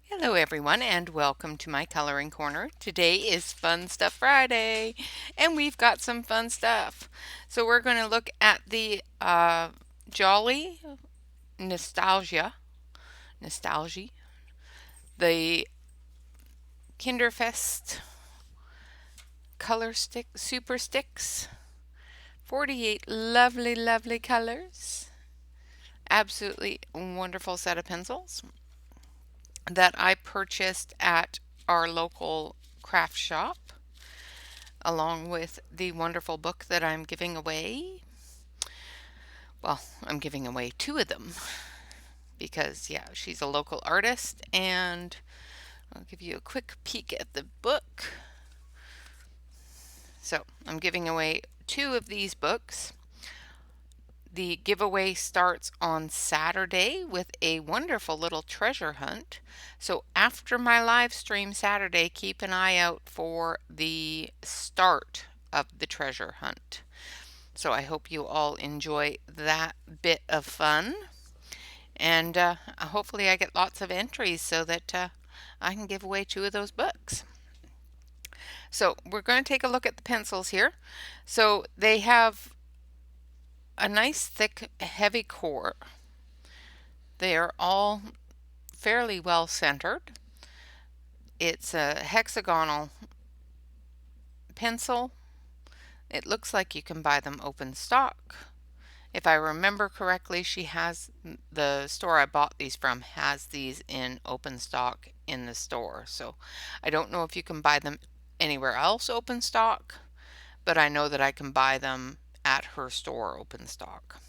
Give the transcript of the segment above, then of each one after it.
Hello everyone and welcome to my coloring corner. Today is Fun Stuff Friday and we've got some fun stuff. So we're going to look at the Jolly Nostalgia, the Kinderfest color stick, super sticks, 48 lovely colors. Absolutely wonderful set of pencils that I purchased at our local craft shop, along with the wonderful book that I'm giving away. Well, I'm giving away two of them because, yeah, she's a local artist, and I'll give you a quick peek at the book. So I'm giving away two of these books. The giveaway starts on Saturday with a wonderful little treasure hunt. So after my live stream Saturday, keep an eye out for the start of the treasure hunt. So I hope you all enjoy that bit of fun. And hopefully I get lots of entries so that I can give away two of those books. So we're going to take a look at the pencils here. So they have a nice thick heavy core. They are all fairly well centered. It's a hexagonal pencil. It looks like you can buy them open stock. If I remember correctly, the store I bought these from has these in open stock in the store. So I don't know if you can buy them anywhere else open stock, but I know that I can buy them at her store open stock.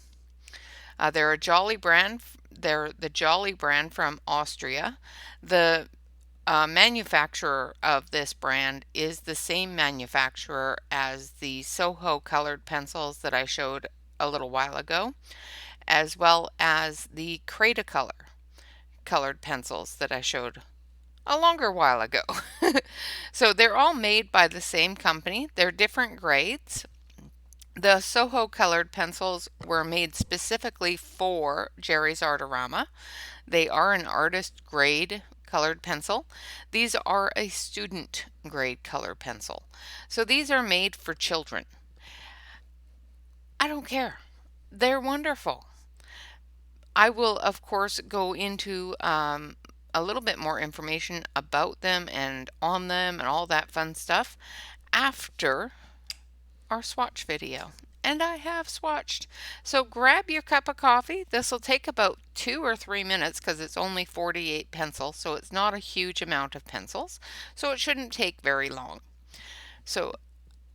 They're a Jolly brand. They're the Jolly brand from Austria. The manufacturer of this brand is the same manufacturer as the Soho colored pencils that I showed a little while ago, as well as the Cretacolor colored pencils that I showed a longer while ago. So they're all made by the same company. They're different grades. The Soho colored pencils were made specifically for Jerry's Artorama. They are an artist grade colored pencil. These are a student grade color pencil. So these are made for children. I don't care. They're wonderful. I will, of course, go into a little bit more information about them and on them and all that fun stuff after our swatch video. And I have swatched. So grab your cup of coffee. This will take about 2 or 3 minutes because it's only 48 pencils, so it's not a huge amount of pencils. So it shouldn't take very long. So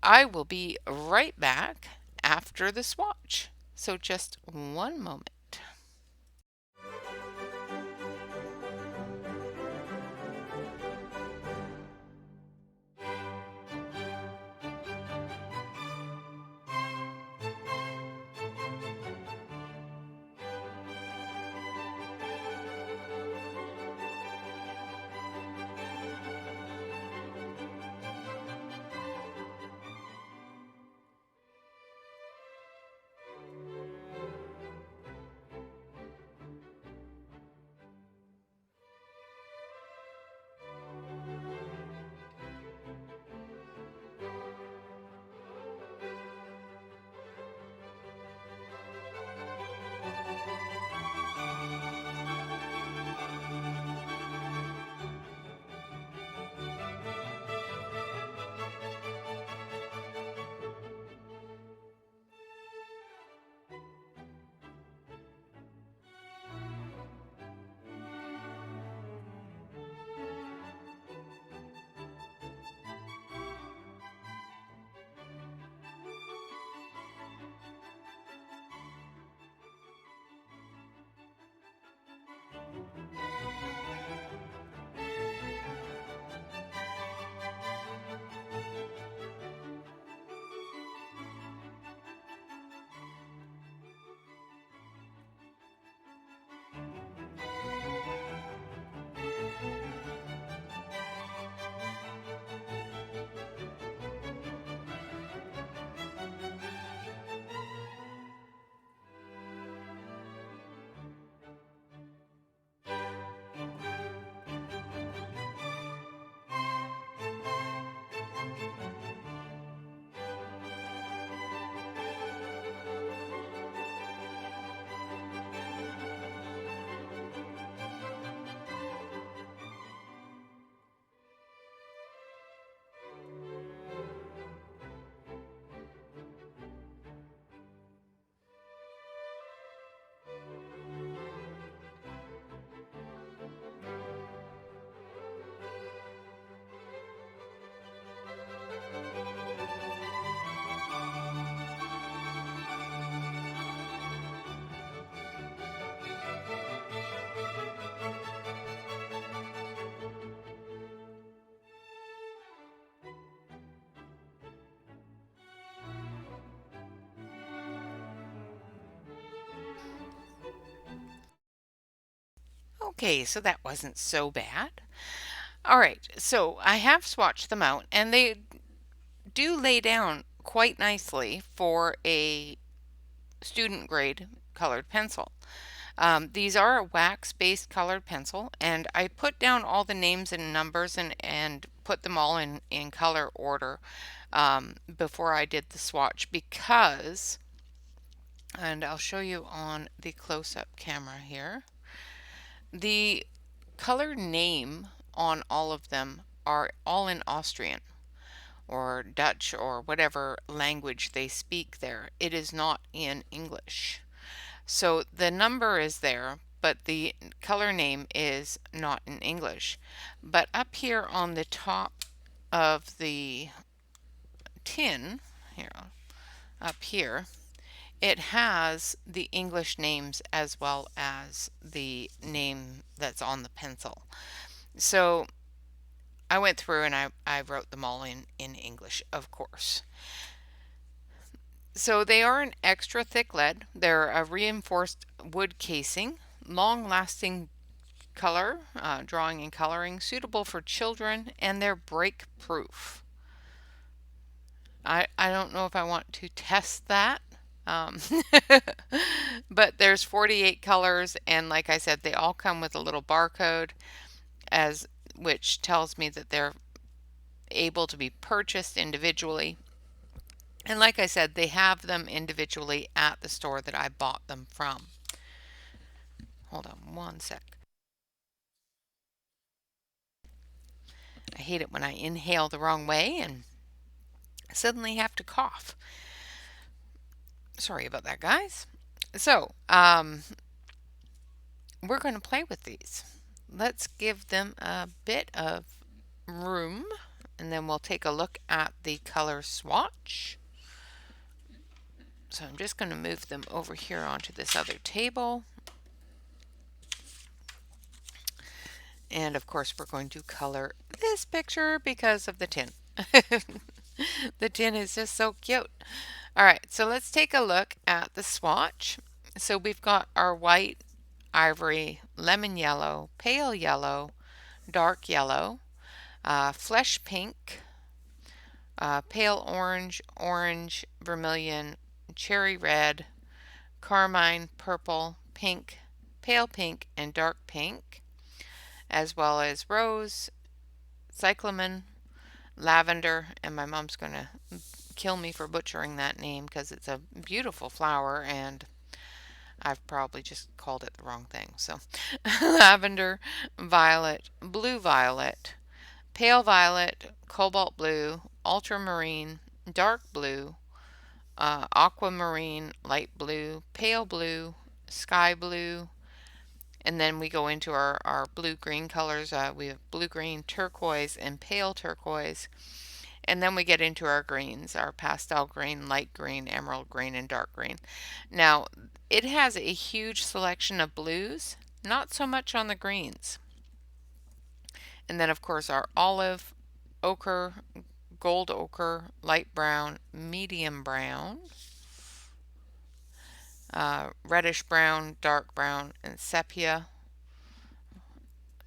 I will be right back after the swatch. So just one moment. Okay, so that wasn't so bad. All right, so I have swatched them out, and they do lay down quite nicely for a student grade colored pencil. These are a wax-based colored pencil, and I put down all the names and numbers and put them all in color order before I did the swatch because, and I'll show you on the close-up camera here, the color name on all of them are all in Austrian or Dutch or whatever language they speak there. It is not in English. So the number is there, but the color name is not in English. But up here on the top of the tin, here, up here, it has the English names as well as the name that's on the pencil. So I went through and I wrote them all in English, of course. So they are an extra thick lead. They're a reinforced wood casing, long-lasting color, drawing and coloring, suitable for children, and they're break proof. I don't know if I want to test that. Um, but there's 48 colors, and like I said, they all come with a little barcode as which tells me that they're able to be purchased individually. And like I said, they have them individually at the store that I bought them from. Hold on one sec. I hate it when I inhale the wrong way and suddenly have to cough. Sorry about that, guys. So, we're going to play with these. Let's give them a bit of room, and then we'll take a look at the color swatch. So I'm just going to move them over here onto this other table. And of course, we're going to color this picture because of the tin. The tin is just so cute. All right, so let's take a look at the swatch. So we've got our white, ivory, lemon yellow, pale yellow, dark yellow, flesh pink, pale orange, orange, vermilion, cherry red, carmine, purple, pink, pale pink, and dark pink, as well as rose, cyclamen, lavender, and my mom's going to kill me for butchering that name because it's a beautiful flower and I've probably just called it the wrong thing. So lavender, violet, blue violet, pale violet, cobalt blue, ultramarine, dark blue, aquamarine, light blue, pale blue, sky blue, and then we go into our blue-green colors. We have blue-green, turquoise, and pale turquoise. And then we get into our greens, our pastel green, light green, emerald green, and dark green. Now, it has a huge selection of blues, not so much on the greens. And then, of course, our olive, ochre, gold ochre, light brown, medium brown, reddish brown, dark brown, and sepia,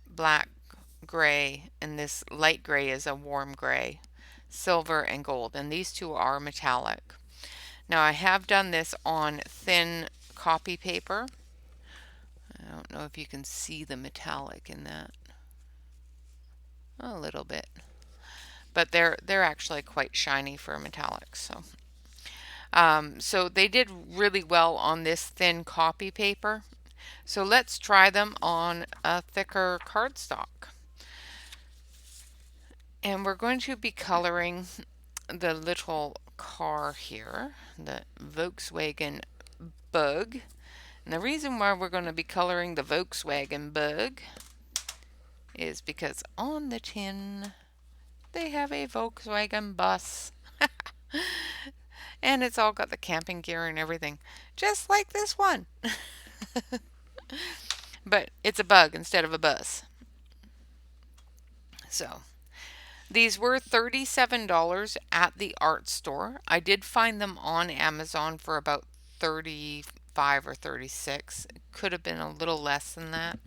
black, gray, and this light gray is a warm gray, silver, and gold, and these two are metallic. Now I have done this on thin copy paper. I don't know if you can see the metallic in that. A little bit. But they're actually quite shiny for metallics. So they did really well on this thin copy paper. So let's try them on a thicker cardstock. And we're going to be coloring the little car here, the Volkswagen Bug. And the reason why we're going to be coloring the Volkswagen Bug is because on the tin they have a Volkswagen bus. And it's all got the camping gear and everything, just like this one. But it's a bug instead of a bus. So these were $37 at the art store. I did find them on Amazon for about 35 or 36. It could have been a little less than that.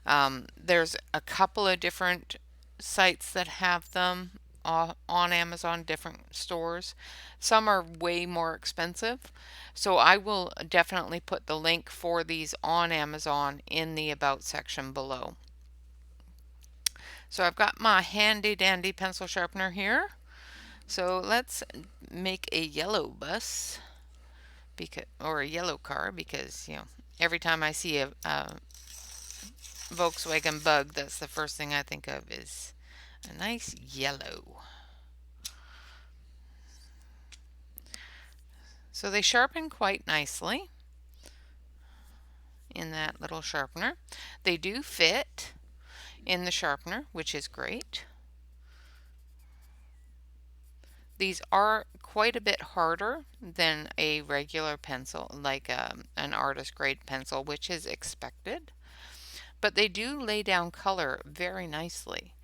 There's a couple of different sites that have them on Amazon, different stores. Some are way more expensive. So I will definitely put the link for these on Amazon in the About section below. So I've got my handy dandy pencil sharpener here. So let's make a yellow bus because, or a yellow car, because every time I see a Volkswagen Bug, that's the first thing I think of is a nice yellow. So they sharpen quite nicely in that little sharpener. They do fit in the sharpener, which is great. These are quite a bit harder than a regular pencil, like an artist grade pencil, which is expected. But they do lay down color very nicely.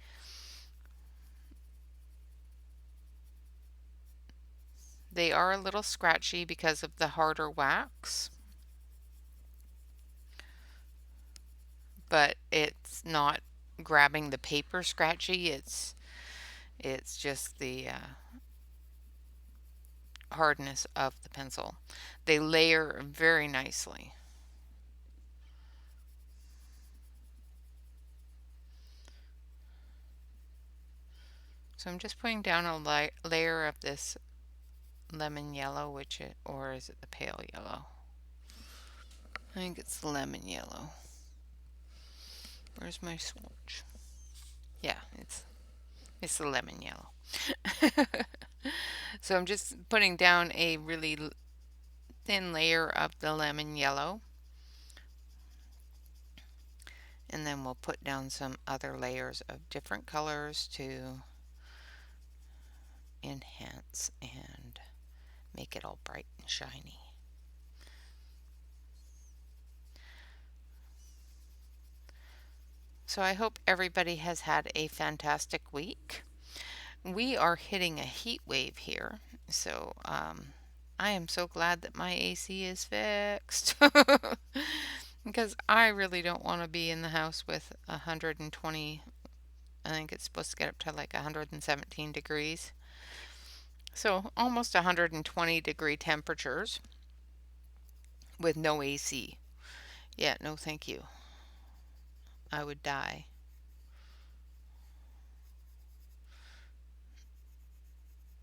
They are a little scratchy because of the harder wax, but it's not grabbing the paper scratchy. It's just the hardness of the pencil. They layer very nicely. So I'm just putting down a layer of this lemon yellow, or is it the pale yellow? I think it's the lemon yellow. Where's my swatch? Yeah, it's the lemon yellow. So I'm just putting down a really thin layer of the lemon yellow, and then we'll put down some other layers of different colors to enhance and make it all bright and shiny. So I hope everybody has had a fantastic week. We are hitting a heat wave here, so I am so glad that my AC is fixed. Because I really don't want to be in the house with 120, I think it's supposed to get up to like 117 degrees. So almost 120 degree temperatures with no AC. Yeah, no thank you. I would die.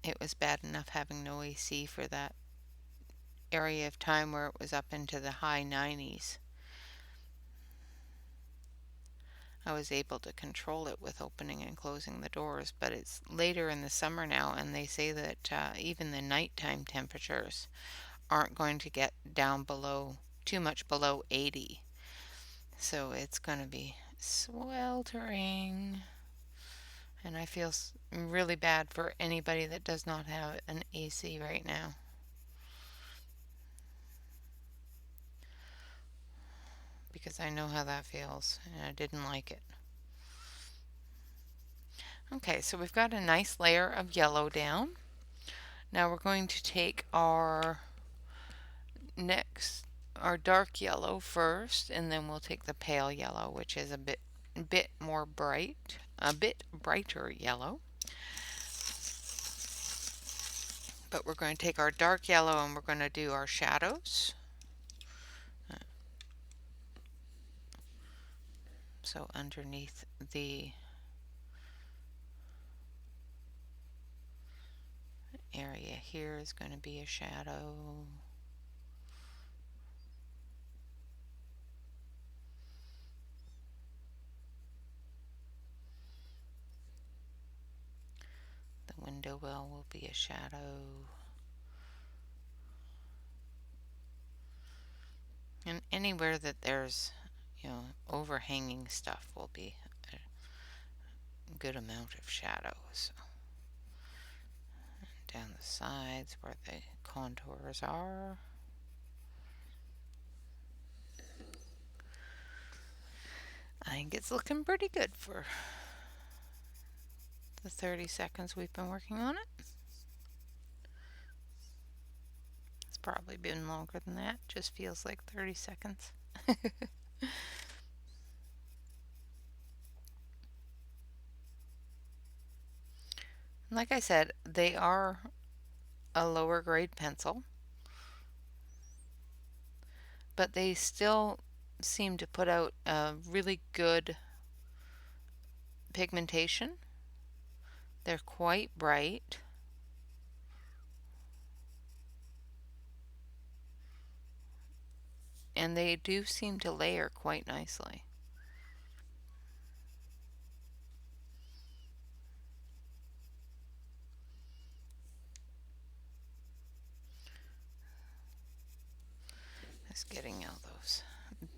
It was bad enough having no AC for that area of time where it was up into the high 90s. I was able to control it with opening and closing the doors, but it's later in the summer now, and they say that even the nighttime temperatures aren't going to get down below, too much below 80. So it's going to be sweltering. And I feel really bad for anybody that does not have an AC right now. Because I know how that feels, and I didn't like it. Okay, so we've got a nice layer of yellow down. Now we're going to take our dark yellow first, and then we'll take the pale yellow, which is a bit more bright, a bit brighter yellow. But we're going to take our dark yellow and we're going to do our shadows. So underneath the area here is going to be a shadow. The window well will be a shadow. And anywhere that there's, overhanging stuff will be a good amount of shadows. Down the sides where the contours are. I think it's looking pretty good for the 30 seconds we've been working on it. It's probably been longer than that, just feels like 30 seconds. Like I said, they are a lower grade pencil, but they still seem to put out a really good pigmentation. They're quite bright. And they do seem to layer quite nicely. Just getting out those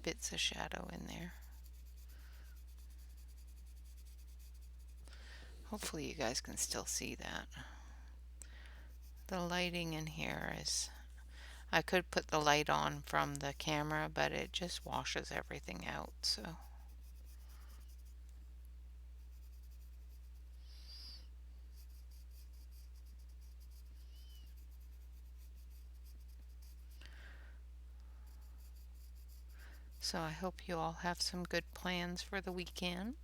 bits of shadow in there. Hopefully you guys can still see that. The lighting in here is, I could put the light on from the camera, but it just washes everything out, so I hope you all have some good plans for the weekend.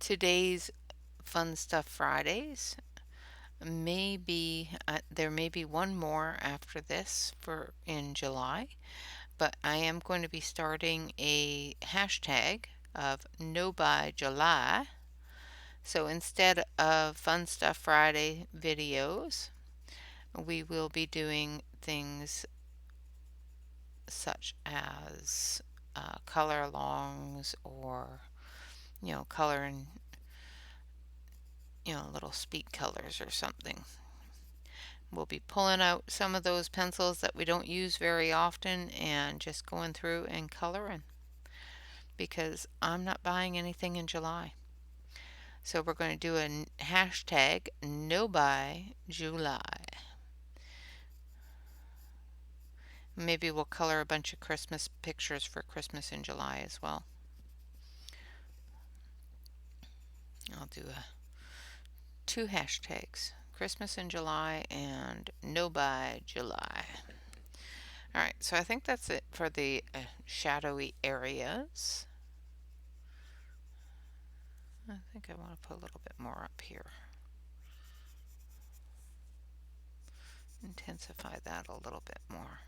Today's Fun Stuff Fridays, maybe there may be one more after this for in July, but I am going to be starting a hashtag of No Buy July. So instead of Fun Stuff Friday videos, we will be doing things such as color alongs, or color and little speak colors or something. We'll be pulling out some of those pencils that we don't use very often and just going through and coloring, because I'm not buying anything in July. So we're going to do a hashtag No Buy July. Maybe we'll color a bunch of Christmas pictures for Christmas in July as well. I'll do two hashtags, Christmas in July and No Buy July. Alright, so I think that's it for the shadowy areas. I think I want to put a little bit more up here. Intensify that a little bit more.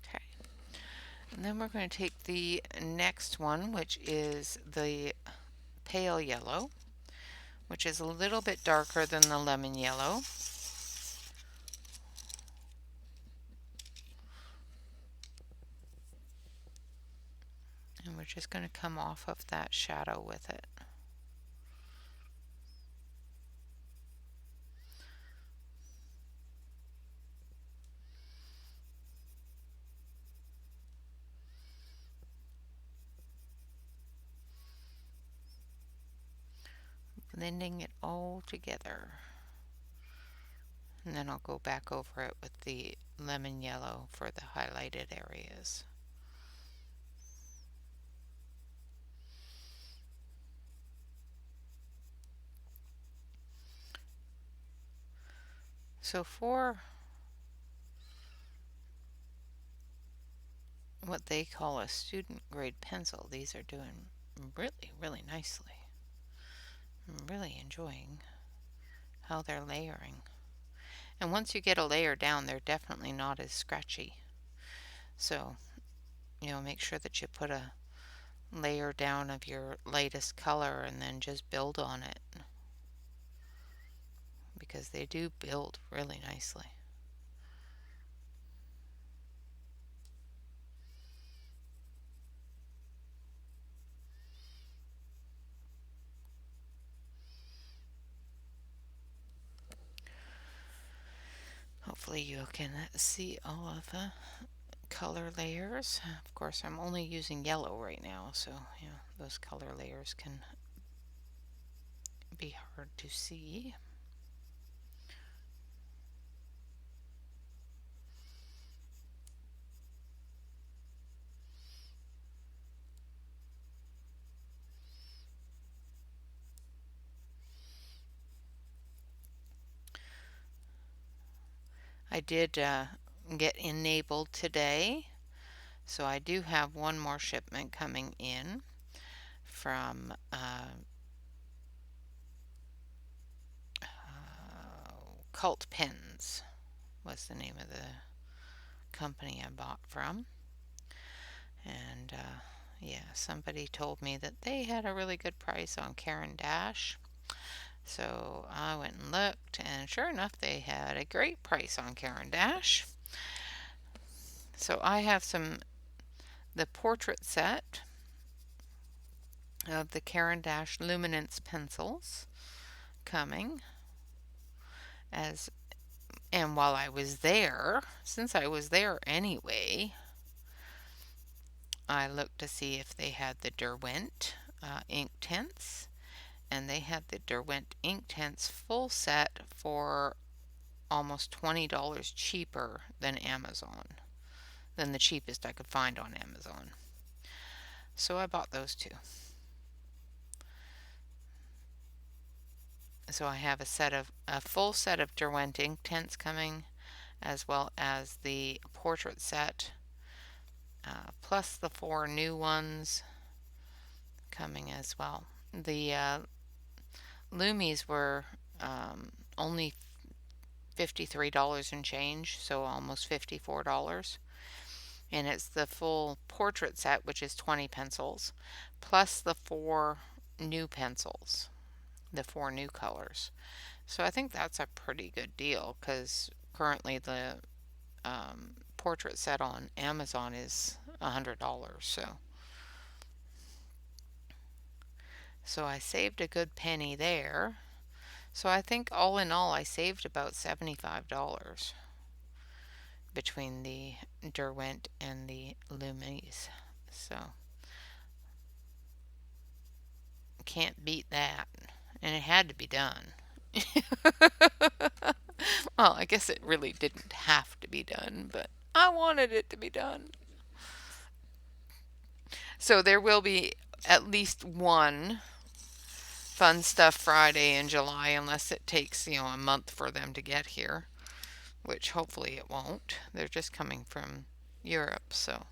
Okay. And then we're going to take the next one, which is the pale yellow, which is a little bit darker than the lemon yellow. And we're just going to come off of that shadow with it. Blending it all together. And then I'll go back over it with the lemon yellow for the highlighted areas. So for what they call a student grade pencil, these are doing really, really nicely. I'm really enjoying how they're layering. And once you get a layer down, they're definitely not as scratchy. So, make sure that you put a layer down of your lightest color and then just build on it, because they do build really nicely. Hopefully you can see all of the color layers. Of course, I'm only using yellow right now, so those color layers can be hard to see. I did get enabled today, so I do have one more shipment coming in from Cult Pens was the name of the company I bought from. And yeah, somebody told me that they had a really good price on Caran d'Ache. So I went and looked, and sure enough, they had a great price on Caran d'Ache. So I have the portrait set of the Caran d'Ache Luminance pencils coming as, and while I was there, since I was there anyway, I looked to see if they had the Derwent ink tints, and they had the Derwent ink tints full set for almost $20 cheaper than Amazon, than the cheapest I could find on Amazon. So I bought those two. So I have a full set of Derwent ink tints coming, as well as the portrait set, plus the 4 new ones coming as well. The Lumies were only $53 and change, so almost $54. And it's the full portrait set, which is 20 pencils, plus the 4 new pencils, the 4 new colors. So I think that's a pretty good deal, because currently the portrait set on Amazon is $100. So I saved a good penny there. So I think all in all I saved about $75 between the Derwent and the Lumies. So can't beat that. And it had to be done. Well, I guess it really didn't have to be done, but I wanted it to be done. So there will be at least one Fun Stuff Friday in July, unless it takes, a month for them to get here, which hopefully it won't. They're just coming from Europe. So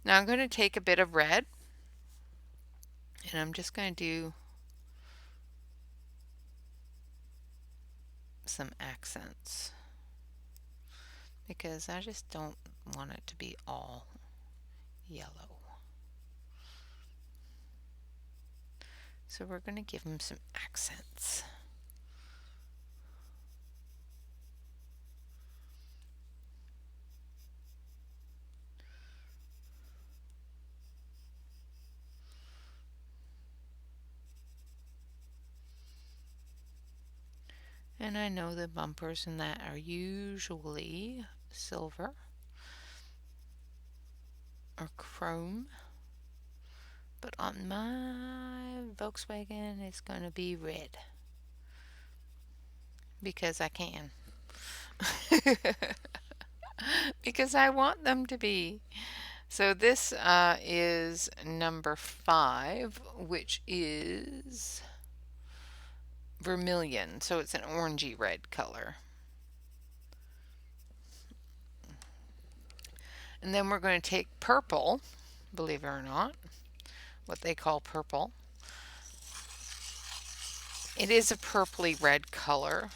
now I'm going to take a bit of red, and I'm just going to do some accents, because I just don't want it to be all yellow. So we're going to give them some accents. And I know the bumpers and that are usually silver or chrome, but on my Volkswagen it's going to be red, because I can. Because I want them to be. So this is number 5, which is vermilion. So it's an orangey red color. And then we're going to take purple, believe it or not, what they call purple. It is a purpley red color,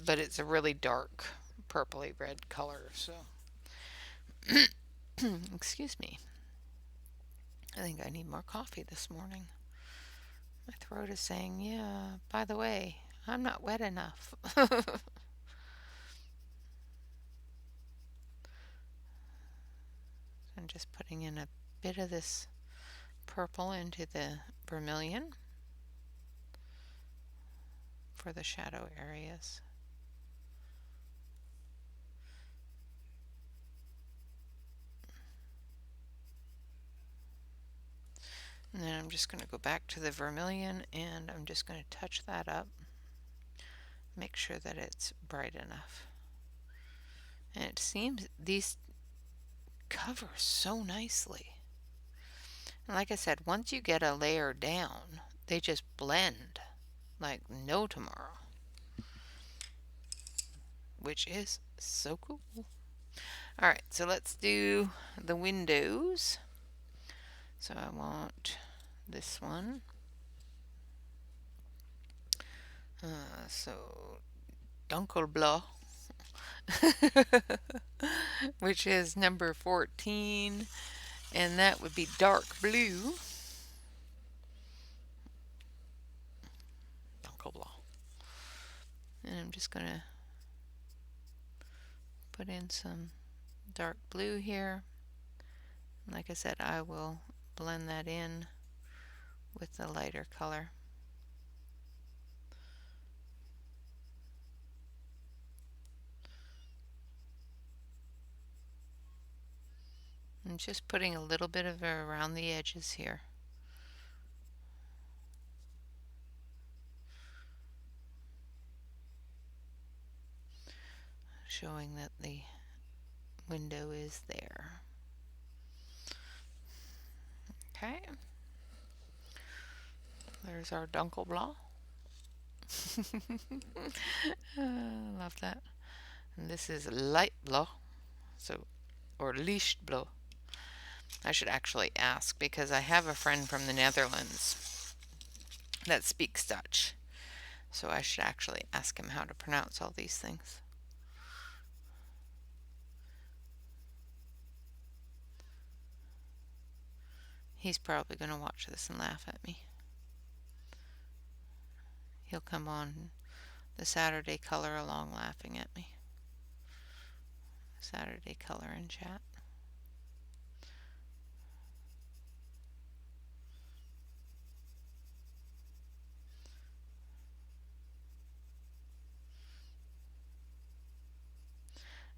but it's a really dark purpley red color. So, excuse me. I think I need more coffee this morning. My throat is saying, yeah, by the way, I'm not wet enough. I'm just putting in a bit of this purple into the vermilion for the shadow areas. And then I'm just going to go back to the vermilion, and I'm just going to touch that up. Make sure that it's bright enough. And it seems these cover so nicely. And like I said, once you get a layer down, they just blend like no tomorrow, which is So cool. All right, so let's do the windows. So I want this one. So Dunkelblau, which is number 14, and that would be dark blue. Dunkelblau. And I'm just going to put in some dark blue here. Like I said, I will blend that in with the lighter color. I'm just putting a little bit of it around the edges here. Showing that the window is there. Okay. There's our Dunkelblau. Love that. And this is light blue, so, or lichtblue. I should actually ask because I have a friend from the Netherlands that speaks Dutch. So I should actually ask him how to pronounce all these things. He's probably going to watch this and laugh at me. He'll come on the Saturday color along laughing at me. Saturday color in chat.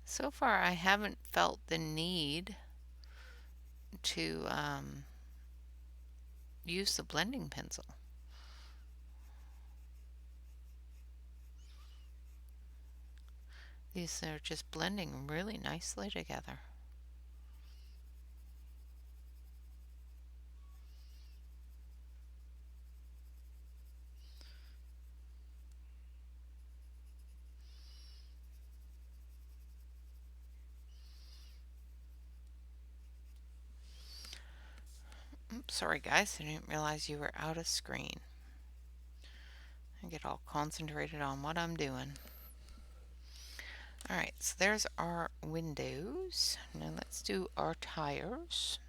So far I haven't felt the need to use the blending pencil. These are just blending really nicely together. Oops, sorry guys, I didn't realize you were out of screen. I get all concentrated on what I'm doing. Alright, so there's our windows. Now let's do our tires.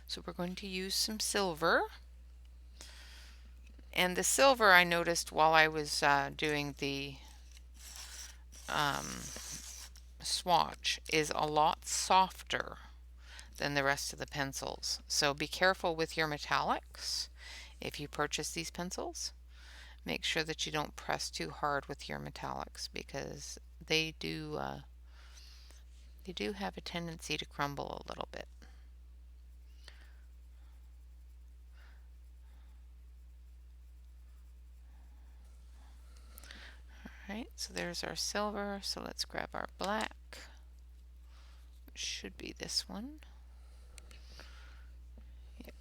So we're going to use some silver. And the silver I noticed while I was doing the swatch is a lot softer than the rest of the pencils. So be careful with your metallics if you purchase these pencils. Make sure that you don't press too hard with your metallics because they do have a tendency to crumble a little bit. Alright, so there's our silver. So let's grab our black. It should be this one. Yep.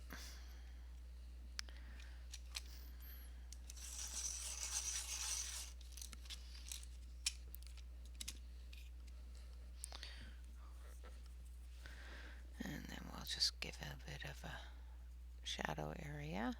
And then we'll just give it a bit of a shadow area.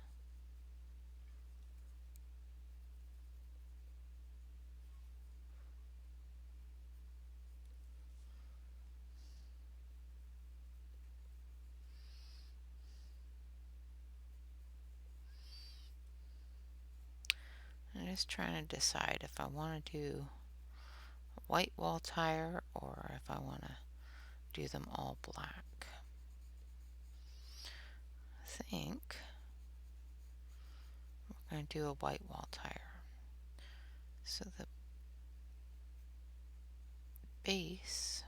I'm just trying to decide if I want to do a white wall tire or if I want to do them all black. I think we're going to do a white wall tire. So the base,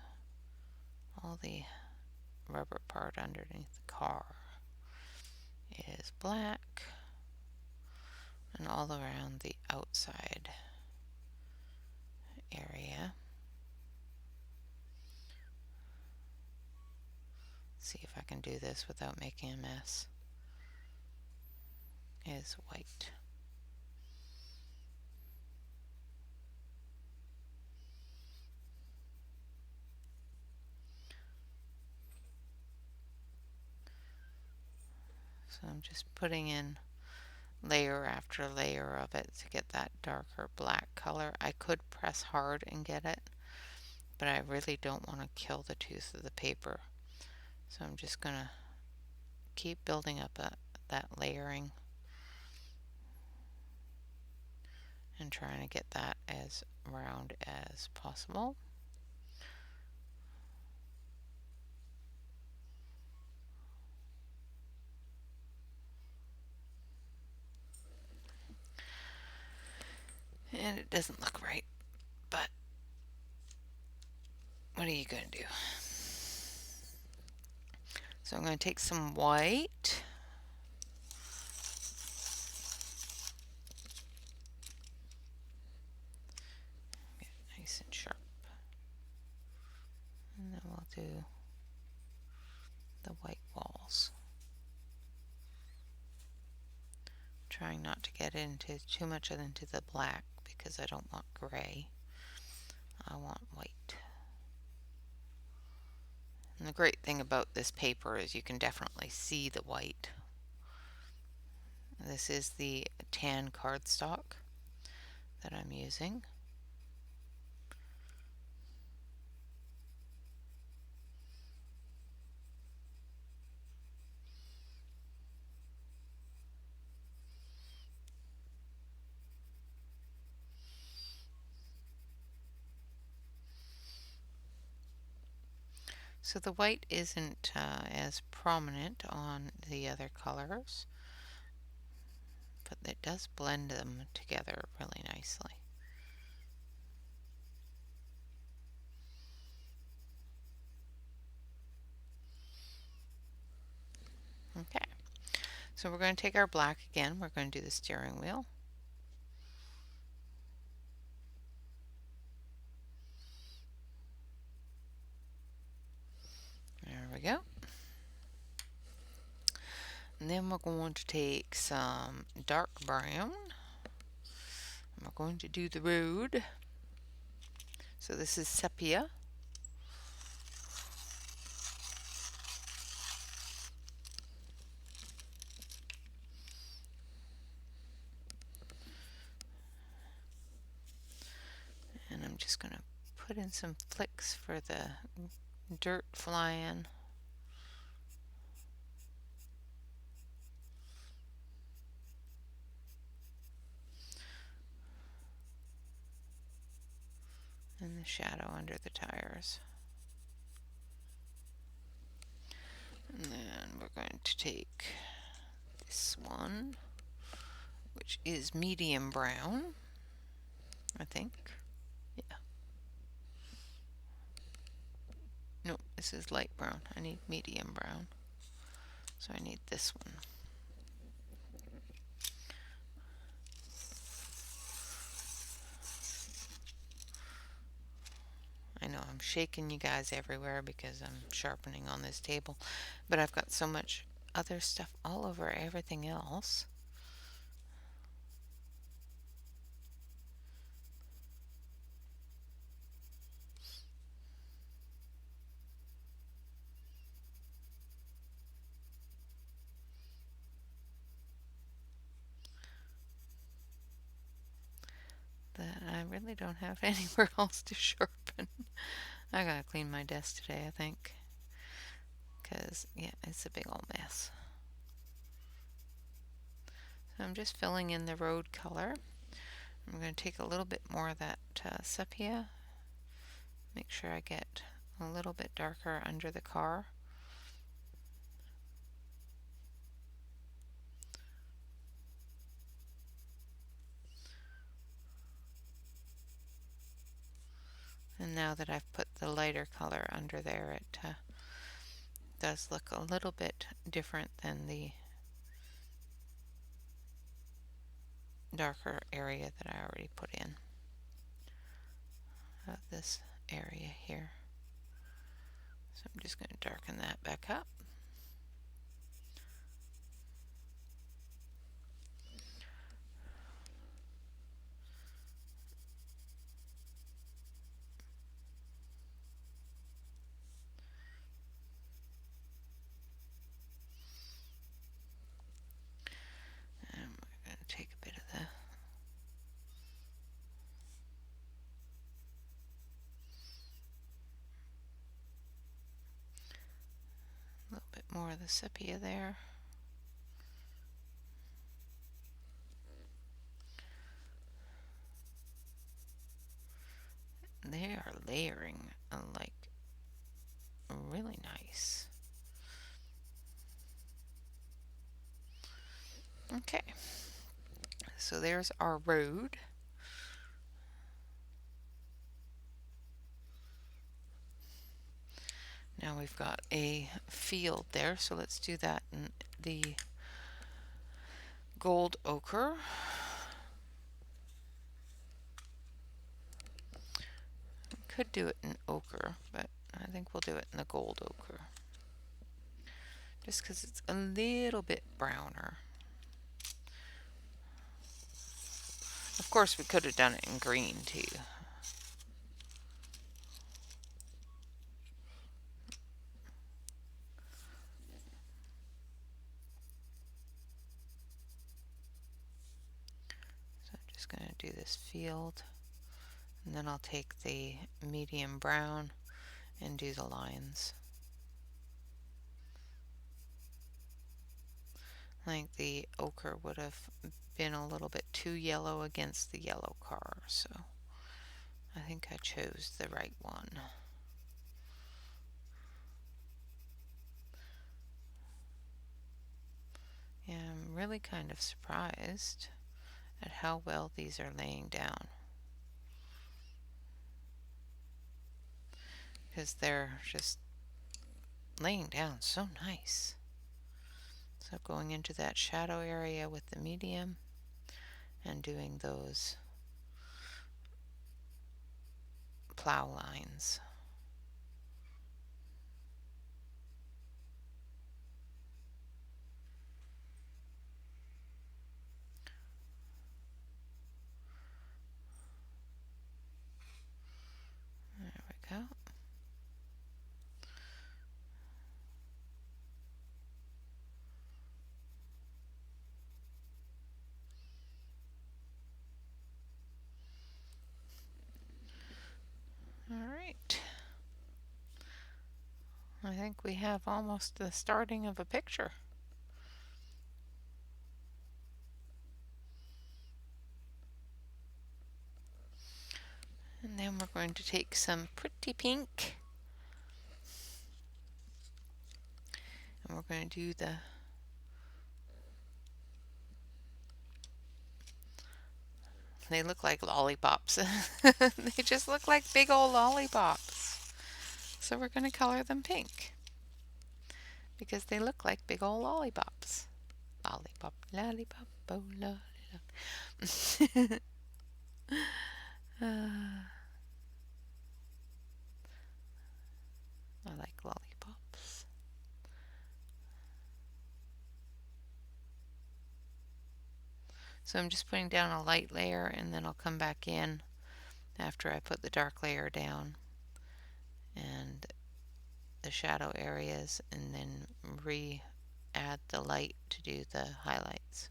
all the rubber part underneath the car is black, and all around the outside area, see if I can do this without making a mess, is white. So I'm just putting in layer after layer of it to get that darker black color. I could press hard and get it, but I really don't want to kill the tooth of the paper. So I'm just going to keep building up that layering and trying to get that as round as possible. And it doesn't look right, but what are you going to do? So I'm going to take some white. Get it nice and sharp. And then we'll do the white walls. Trying not to get into too much into the black because I don't want gray. I want white. And the great thing about this paper is you can definitely see the white. This is the tan cardstock that I'm using. So the white isn't as prominent on the other colors, but it does blend them together really nicely. Okay, so we're going to take our black again. We're going to do the steering wheel. There we go. And then we're going to take some dark brown. We're going to do the road. So this is sepia. And I'm just going to put in some flicks for the dirt flying. And the shadow under the tires. And then we're going to take this one, which is medium brown, I think. Yeah. No, this is light brown. I need medium brown. So I need this one. I know I'm shaking you guys everywhere because I'm sharpening on this table, but I've got so much other stuff all over everything else. That I really don't have anywhere else to sharpen. I gotta clean my desk today, I think, because yeah, it's a big old mess. So I'm just filling in the road color. I'm going to take a little bit more of that sepia. Make sure I get a little bit darker under the car. And now that I've put the lighter color under there, it does look a little bit different than the darker area that I already put in. This area here. So I'm just going to darken that back up. more of the sepia there. They are layering like really nice. Okay, so there's our road. Now we've got a field there, so let's do that in the gold ochre. Could do it in ochre, but I think we'll do it in the gold ochre. Just because it's a little bit browner. Of course, we could have done it in green too. So I'm just going to do this field, and then I'll take the medium brown and do the lines. I think the ochre would have been a little bit too yellow against the yellow car, so I think I chose the right one. Yeah, I'm really kind of surprised at how well these are laying down, because they're just laying down so nice. So going into that shadow area with the medium and doing those plow lines. There we go. All right. I think we have almost the starting of a picture. And then we're going to take some pretty pink, and we're going to do they look like lollipops. They just look like big old lollipops. So we're going to color them pink because they look like big old lollipops. Lollipop, lollipop, oh lollipop. I like lollipops. So I'm just putting down a light layer, and then I'll come back in after I put the dark layer down and the shadow areas, and then re-add the light to do the highlights.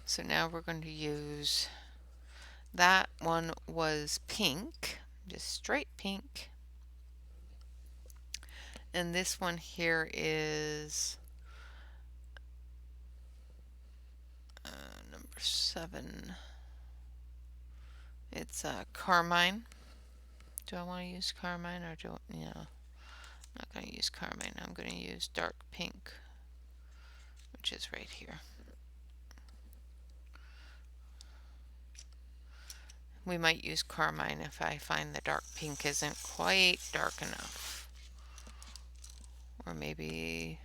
So now we're going to use, that one was pink, just straight pink. And this one here is number 7. It's carmine. Do I want to use carmine or do I, I'm not going to use carmine. I'm going to use dark pink, which is right here. We might use carmine if I find the dark pink isn't quite dark enough. Or maybe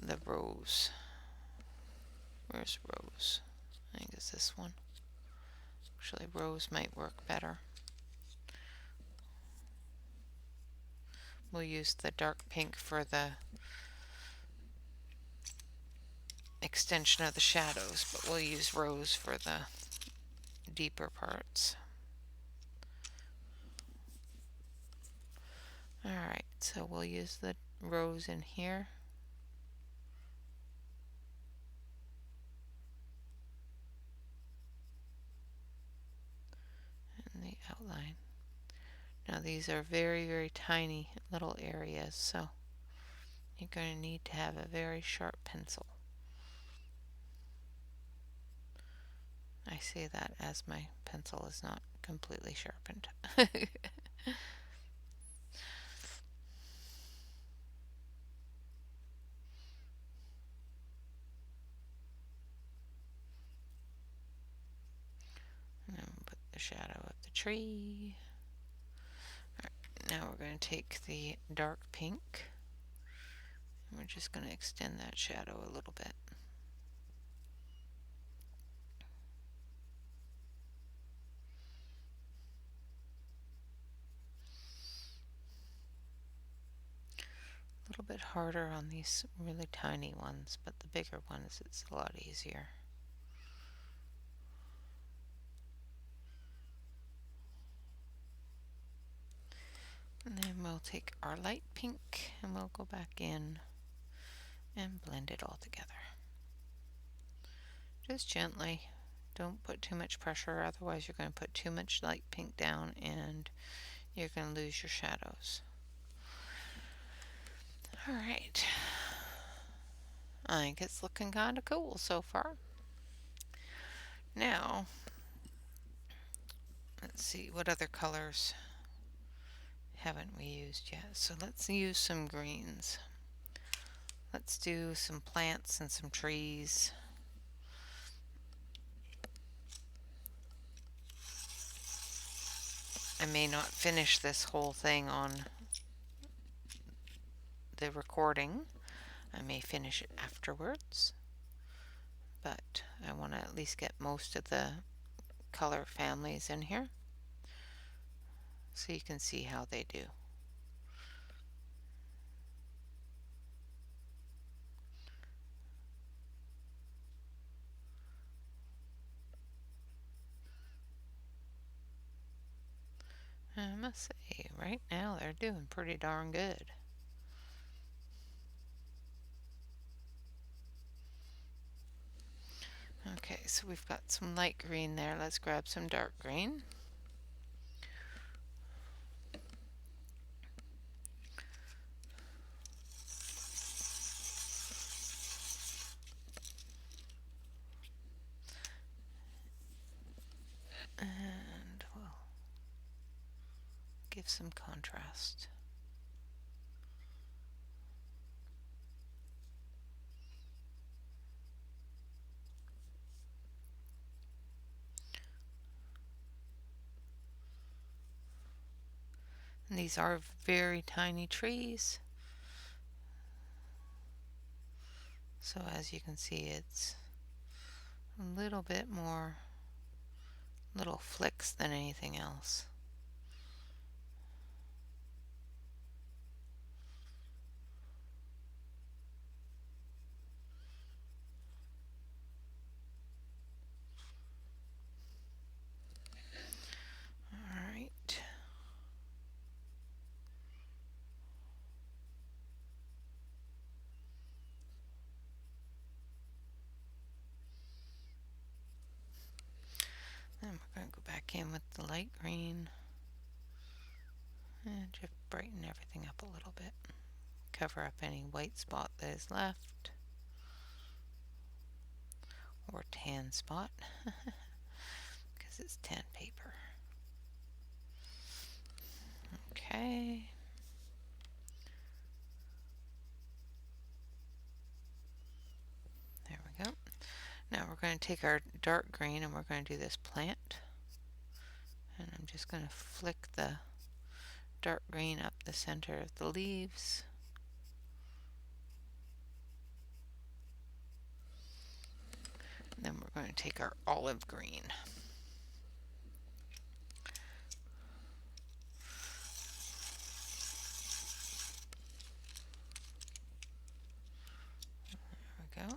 the rose. Where's rose? I think it's this one. Actually, rose might work better. We'll use the dark pink for the extension of the shadows, but we'll use rose for the deeper parts. Alright, so we'll use the rose in here. And the outline. Now these are very, very tiny little areas, so you're going to need to have a very sharp pencil. I say that as my pencil is not completely sharpened. And then we'll put the shadow of the tree. Alright, now we're going to take the dark pink and we're just going to extend that shadow a little bit. A little bit harder on these really tiny ones, but the bigger ones it's a lot easier. And then we'll take our light pink and we'll go back in and blend it all together. Just gently. Don't put too much pressure, otherwise you're going to put too much light pink down and you're going to lose your shadows. Alright. I think it's looking kind of cool so far. Now, let's see, what other colors haven't we used yet? So let's use some greens. Let's do some plants and some trees. I may not finish this whole thing on the recording. I may finish it afterwards, but I want to at least get most of the color families in here so you can see how they do. I must say, right now they're doing pretty darn good. Okay, so we've got some light green there. Let's grab some dark green. And we'll give some contrast. And these are very tiny trees. So as you can see, it's a little bit more little flicks than anything else. Alright. Then we're going to go back in with the light green and just brighten everything up a little bit. Cover up any white spot that is left, or tan spot, because it's tan paper. Okay. There we go. Now we're going to take our dark green and we're going to do this plant. And I'm just going to flick the dark green up the center of the leaves. And then we're going to take our olive green. There we go.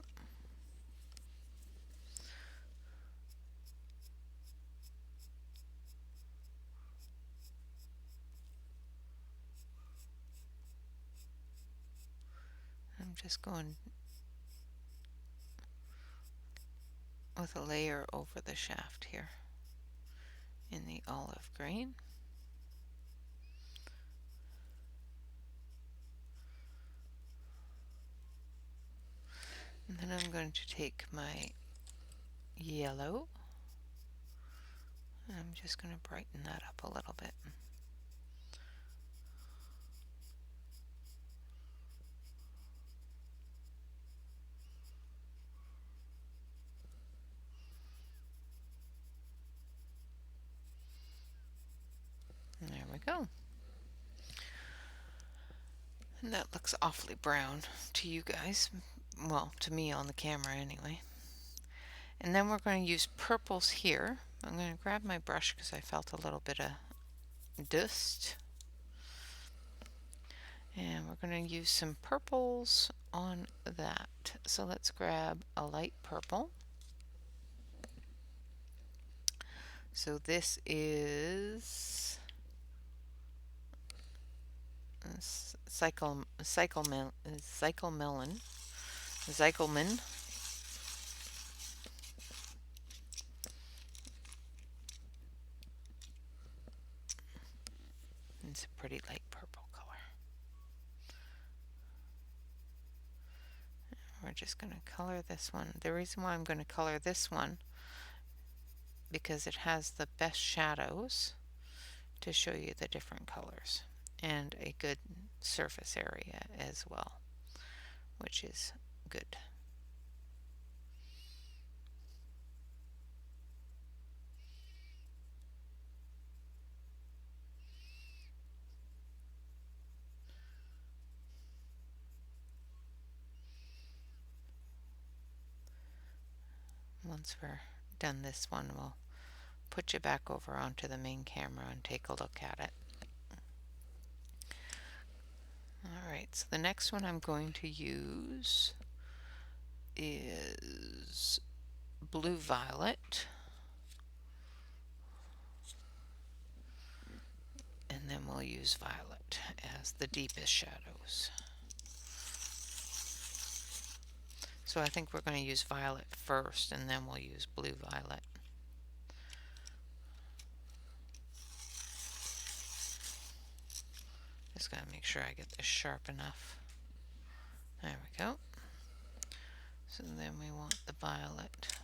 I'm just going with a layer over the shaft here in the olive green. And then I'm going to take my yellow, and I'm just going to brighten that up a little bit. And there we go. And that looks awfully brown to you guys. Well, to me on the camera anyway. And then we're going to use purples here. I'm going to grab my brush because I felt a little bit of dust. And we're going to use some purples on that. So let's grab a light purple. So this is cyclemelon. It's a pretty light purple color. We're just going to color this one. The reason why I'm going to color this one because it has the best shadows to show you the different colors and a good surface area as well, which is good. Once we're done this one, we'll put you back over onto the main camera and take a look at it. Alright, so the next one I'm going to use is blue violet, and then we'll use violet as the deepest shadows. So I think we're going to use violet first and then we'll use blue violet. Just got to make sure I get this sharp enough. There we go. So then we want the violet,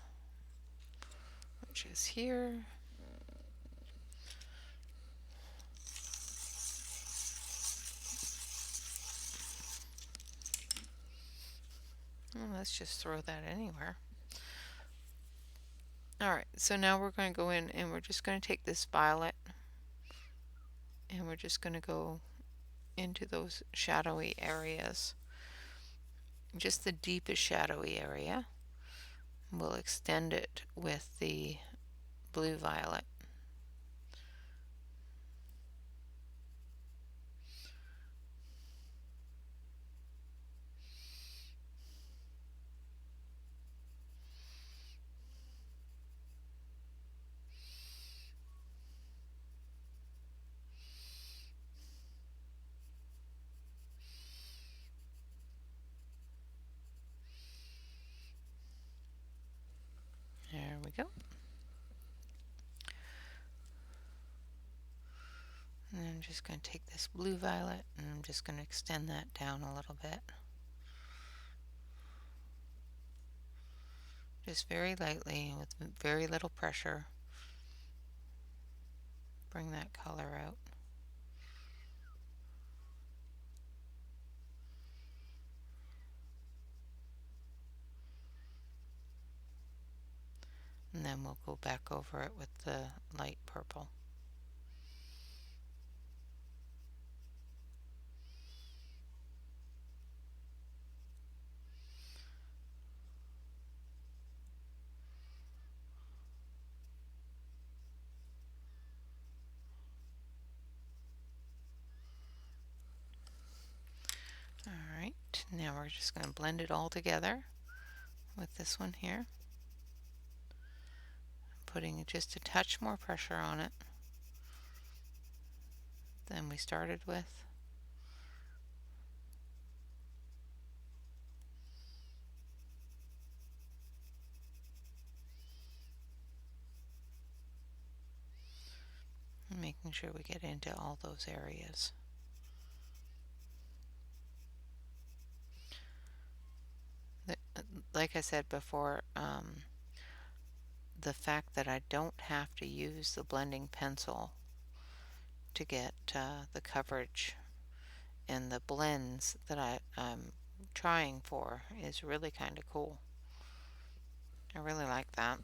which is here. Well, let's just throw that anywhere. Alright, so now we're going to go in and we're just going to take this violet and we're just going to go into those shadowy areas. Just the deepest shadowy area. We'll extend it with the blue violet. There we go. And I'm just going to take this blue violet and I'm just going to extend that down a little bit. Just very lightly with very little pressure. Bring that color out. And then we'll go back over it with the light purple. Alright, now we're just going to blend it all together with this one here. Putting just a touch more pressure on it than we started with. Making sure we get into all those areas. like I said before, the fact that I don't have to use the blending pencil to get the coverage and the blends that I'm trying for is really kind of cool. I really like that.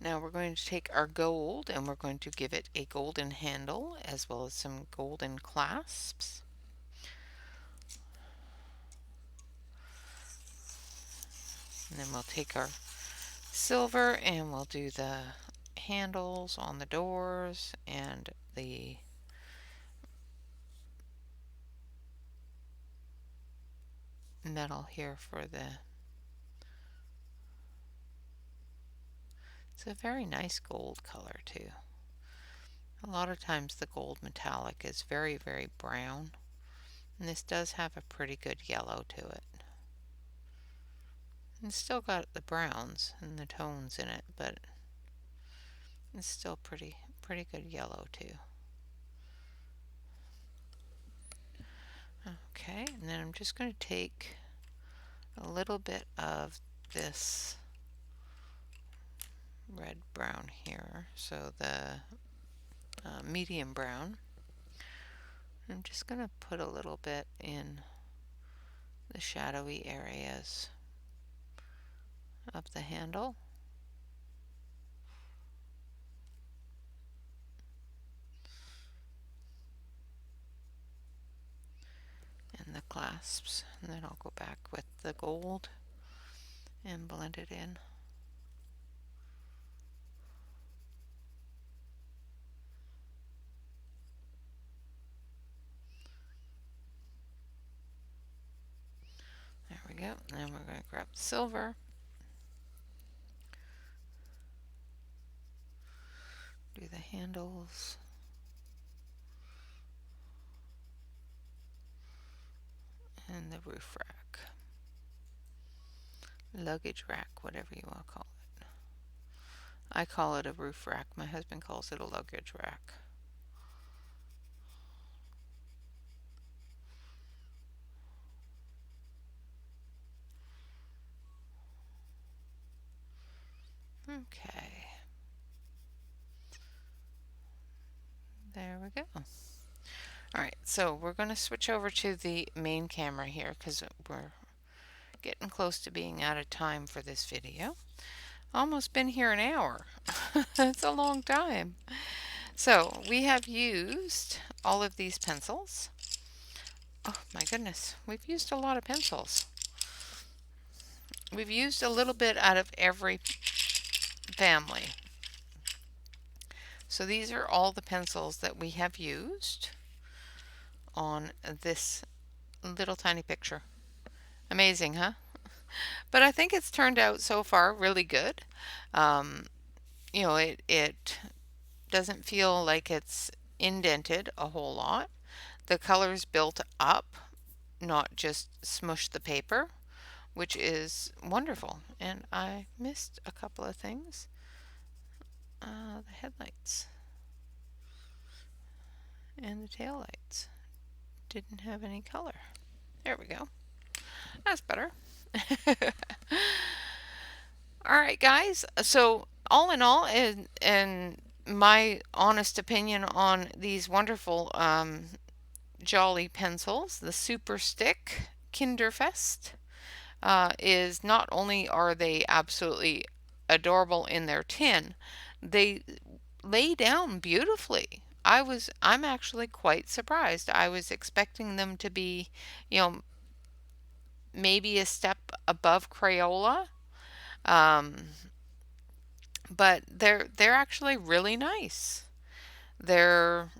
Now we're going to take our gold and we're going to give it a golden handle as well as some golden clasps. And then we'll take our silver and we'll do the handles on the doors and the metal here for the... It's a very nice gold color too. A lot of times the gold metallic is very, very brown, and this does have a pretty good yellow to it. It's still got the browns and the tones in it, but it's still pretty good yellow too. Okay, and then I'm just going to take a little bit of this red brown here, so the medium brown. I'm just going to put a little bit in the shadowy areas of the handle. And the clasps, and then I'll go back with the gold and blend it in. There we go. And then we're going to grab the silver, do the handles, and the roof rack, luggage rack, whatever you want to call it. I call it a roof rack. My husband calls it a luggage rack. Okay. There we go. Alright, so we're going to switch over to the main camera here because we're getting close to being out of time for this video. Almost been here an hour. That's a long time. So we have used all of these pencils. Oh my goodness, we've used a lot of pencils. We've used a little bit out of every family. So these are all the pencils that we have used on this little tiny picture. Amazing, huh? But I think it's turned out so far really good. You know, it doesn't feel like it's indented a whole lot. The colors built up, not just smushed the paper, which is wonderful. And I missed a couple of things. The headlights and the tail lights didn't have any color. There we go. That's better. All right, guys. So all in all, and my honest opinion on these wonderful Jolly pencils, the Super Stick Kinderfest, is not only are they absolutely adorable in their tin, they lay down beautifully. I'm actually quite surprised. I was expecting them to be, you know, maybe a step above Crayola. But they're actually really nice. They're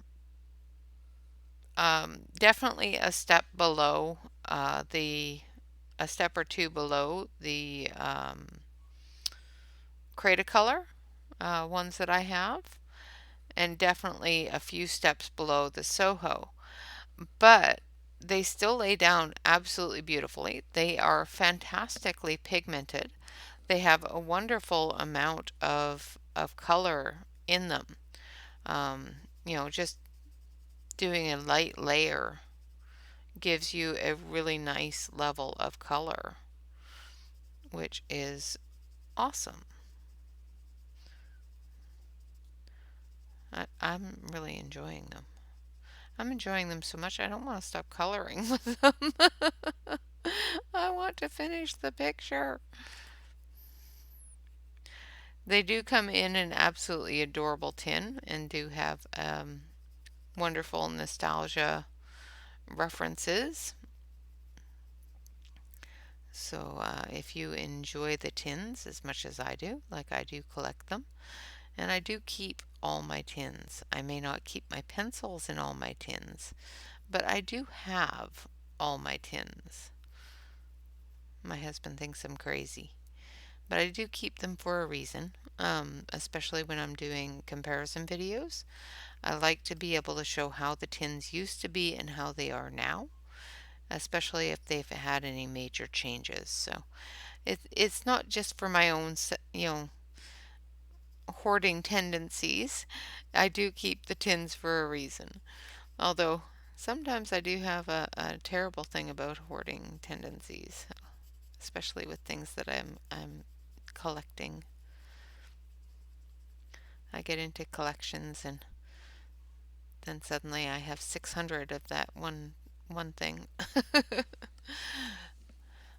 definitely a step below a step or two below the Cretacolor ones that I have, and definitely a few steps below the Soho. But they still lay down absolutely beautifully. They are fantastically pigmented. They have a wonderful amount of color in them. You know, just doing a light layer gives you a really nice level of color. which is awesome. I'm really enjoying them. I'm enjoying them so much I don't want to stop coloring with them. I want to finish the picture. They do come in an absolutely adorable tin and do have wonderful nostalgia references. So if you enjoy the tins as much as I do, like I do collect them, and I do keep all my tins. I may not keep my pencils in all my tins, but I do have all my tins. My husband thinks I'm crazy, but I do keep them for a reason, especially when I'm doing comparison videos. I like to be able to show how the tins used to be and how they are now, especially if they've had any major changes. So it's not just for my own, hoarding tendencies. I do keep the tins for a reason. Although sometimes I do have a terrible thing about hoarding tendencies, especially with things that I'm collecting. I get into collections and then suddenly I have 600 of that one thing.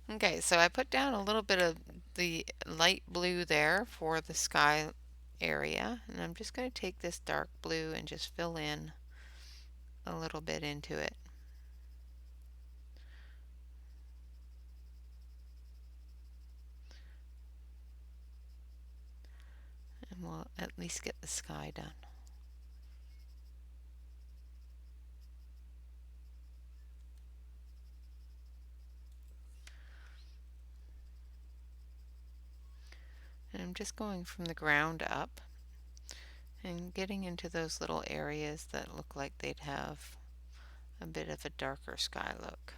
Okay, so I put down a little bit of the light blue there for the sky area, and I'm just going to take this dark blue and just fill in a little bit into it. And we'll at least get the sky done. And I'm just going from the ground up and getting into those little areas that look like they'd have a bit of a darker sky look,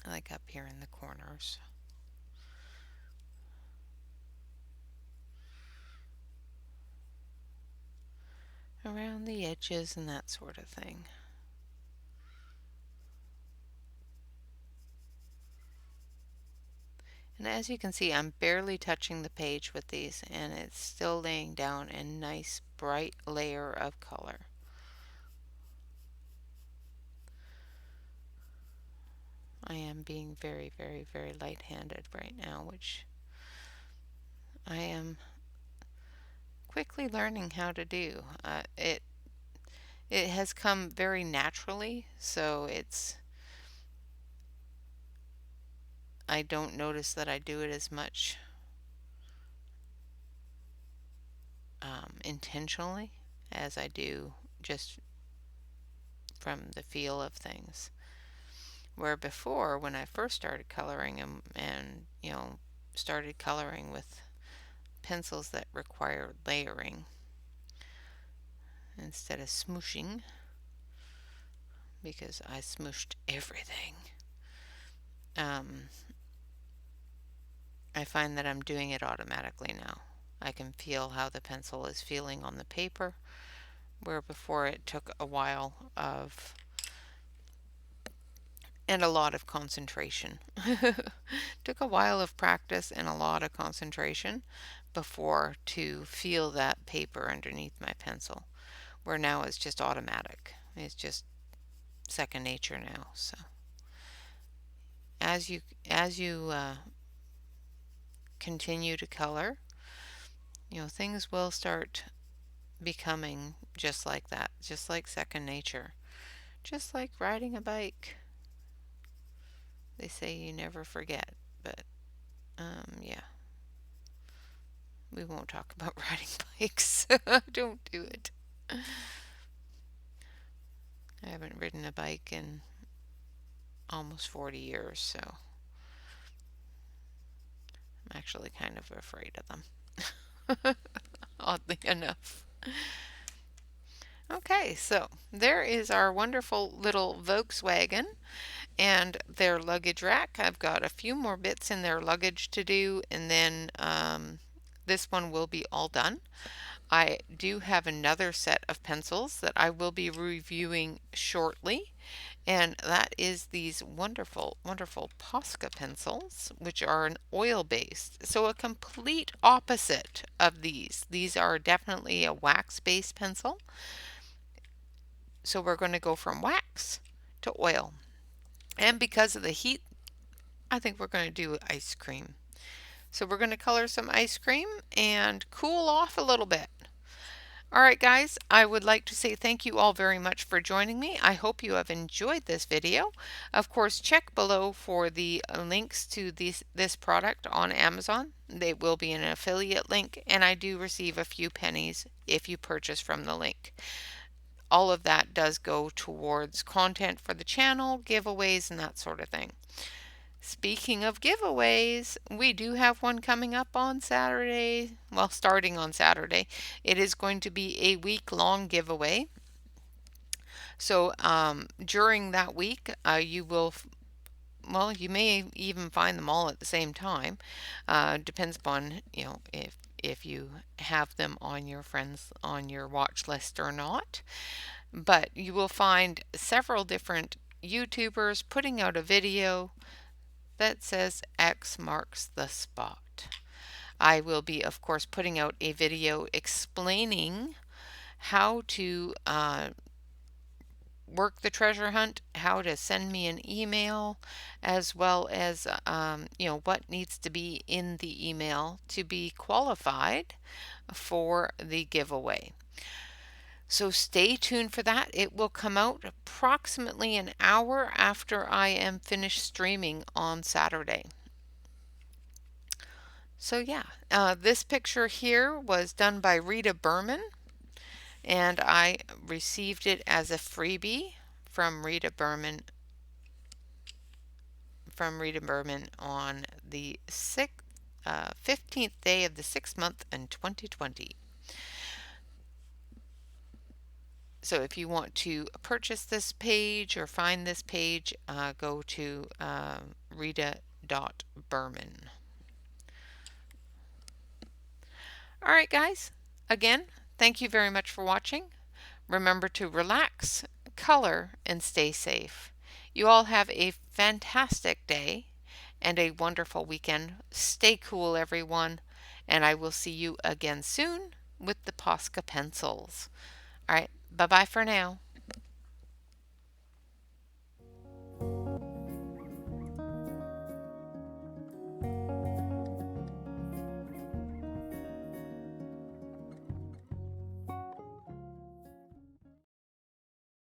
like up here in the corners. Around the edges and that sort of thing. And as you can see, I'm barely touching the page with these, and it's still laying down a nice bright layer of color. I am being very, very, very light-handed right now, which I am quickly learning how to do. It has come very naturally, so I don't notice that I do it as much intentionally as I do just from the feel of things. Where before, when I first started coloring and started coloring with pencils that required layering instead of smooshing, because I smooshed everything, um, I find that I'm doing it automatically now. I can feel how the pencil is feeling on the paper, where before it took a while of and a lot of concentration. Took a while of practice and a lot of concentration before to feel that paper underneath my pencil, where now it's just automatic. It's just second nature now. So as you continue to color, things will start becoming just like that, just like second nature, just like riding a bike. They say you never forget, but yeah, we won't talk about riding bikes. Don't do it. I haven't ridden a bike in almost 40 years, so I'm actually kind of afraid of them, oddly enough. Okay, so there is our wonderful little Volkswagen and their luggage rack. I've got a few more bits in their luggage to do, and then this one will be all done. I do have another set of pencils that I will be reviewing shortly, And that is these wonderful, wonderful Posca pencils, which are an oil-based. So a complete opposite of these. These are definitely a wax-based pencil. So we're going to go from wax to oil. And because of the heat, I think we're going to do ice cream. So we're going to color some ice cream and cool off a little bit. All right, guys, I would like to say thank you all very much for joining me. I hope you have enjoyed this video. Of course, check below for the links to this product on Amazon. They will be an affiliate link, and I do receive a few pennies if you purchase from the link. All of that does go towards content for the channel, giveaways, and that sort of thing. Speaking of giveaways, we do have one coming up on Saturday. Well, starting on Saturday. It is going to be a week-long giveaway. So during that week, you will, well, you may even find them all at the same time. Depends upon, if you have them on your friends on your watch list or not. But you will find several different YouTubers putting out a video that says X marks the spot. I will be, of course, putting out a video explaining how to work the treasure hunt, how to send me an email, as well as what needs to be in the email to be qualified for the giveaway. So stay tuned for that. It will come out approximately an hour after I am finished streaming on Saturday. So yeah, this picture here was done by Rita Berman, and I received it as a freebie from Rita Berman on the 15th day of the 6th month in 2020. So if you want to purchase this page or find this page, go to rita.berman. All right, guys. Again, thank you very much for watching. Remember to relax, color, and stay safe. You all have a fantastic day and a wonderful weekend. Stay cool, everyone, and I will see you again soon with the Posca pencils. All right, bye-bye for now.